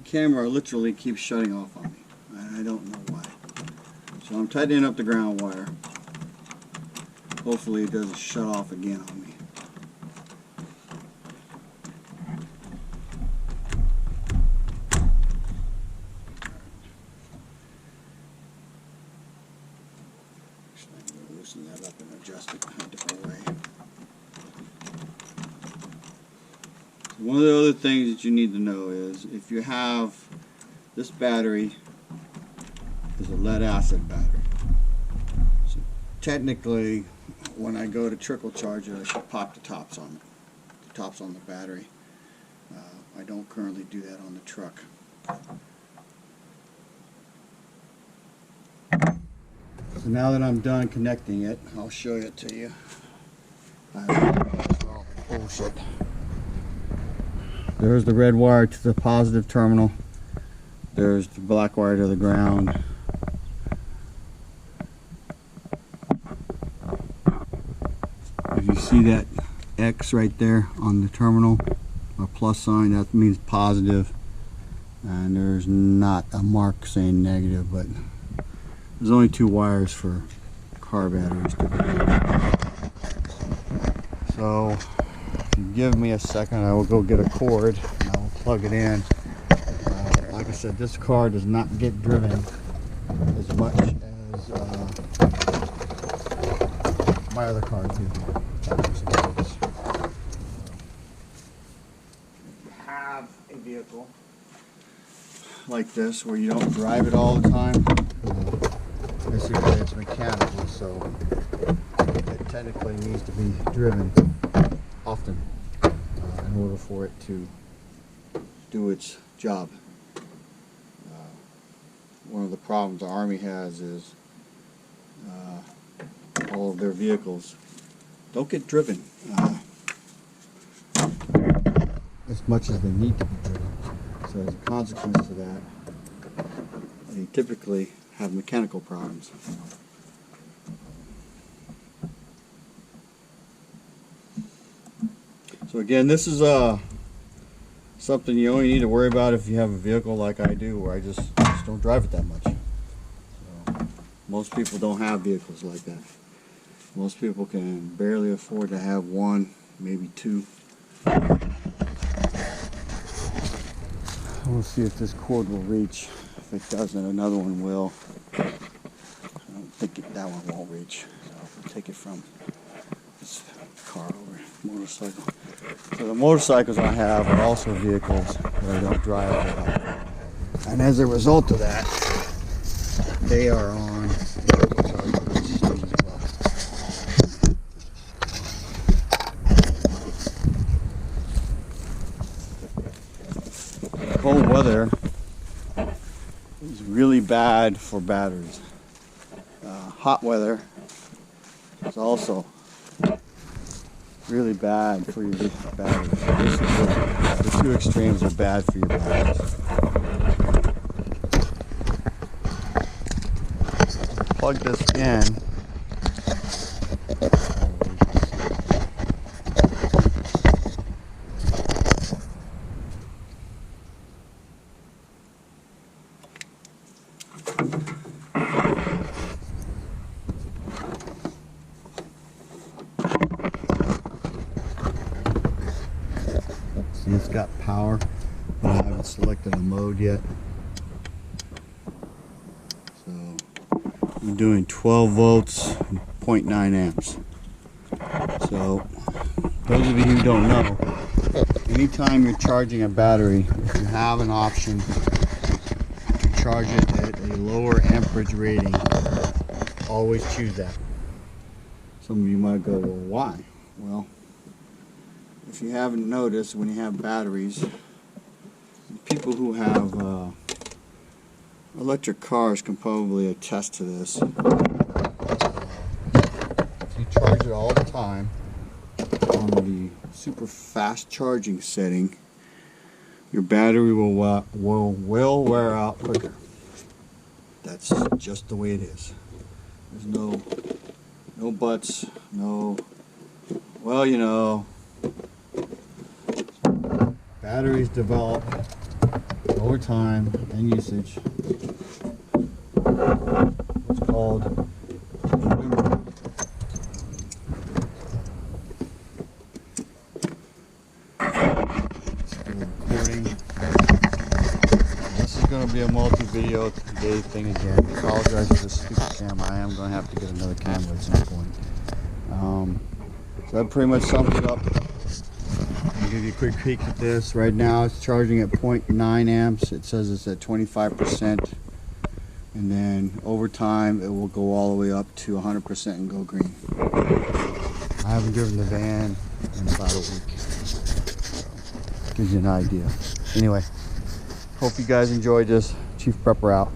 The camera literally keeps shutting off on me. I don't know why. So I'm tightening up the ground wire. Hopefully it doesn't shut off again on me. Loosen that up and adjust it a different way. So one of the other things that you need to know is if you have this battery is a lead acid battery. So technically when I go to trickle charge it, I should pop the tops on it. The tops on the battery. I don't currently do that on the truck. So now that I'm done connecting it, I'll show it to you. Oh shit. There's the red wire to the positive terminal. There's the black wire to the ground. If you see that X right there on the terminal, a plus sign, that means positive. And there's not a mark saying negative, but there's only 2 wires for car batteries typically. So if you give me a second, I will go get a cord and I will plug it in. Like I said, this car does not get driven as much as my other car do. If you have a vehicle like this where you don't drive it all the time, basically it's mechanical, so it technically needs to be driven often in order for it to do its job. One of the problems the Army has is all of their vehicles don't get driven as much as they need to be driven. So as a consequence to that, they typically have mechanical problems. So again, this is something you only need to worry about if you have a vehicle like I do, where I just don't drive it that much. So most people don't have vehicles like that. Most people can barely afford to have 1, maybe 2. We'll see if this cord will reach. If it doesn't, another one will. I don't think that one won't reach. So I'll take it from this car over, motorcycle. So the motorcycles I have are also vehicles that I don't drive a lot. And as a result of that, they are on the charging system as well. Cold weather is really bad for batteries. Hot weather is also really bad for your batteries. The 2 extremes are bad for your batteries. Plug this in. See, it's got power, but I haven't selected a mode yet. So I'm doing 12 volts, 0.9 amps. So those of you who don't know, anytime you're charging a battery, if you have an option to charge it at a lower amperage rating, always choose that. Some of you might go, well, why? Well, if you haven't noticed, when you have batteries, people who have electric cars can probably attest to this. If you charge it all the time on the super fast charging setting, your battery will wear out quicker. That's just the way it is. There's no buts, no, well, you know, batteries develop over time and usage, what's called memory. Recording. This is going to be a multi-video day thing again. I apologize for the stupid camera. I am going to have to get another camera at some point. So that pretty much sums it up. I'll give you a quick peek at this. Right now it's charging at 0.9 amps. It says it's at 25%. And then over time it will go all the way up to 100% and go green. I haven't driven the van in about a week. So, gives you an idea. Anyway, hope you guys enjoyed this. Chief Prepper out.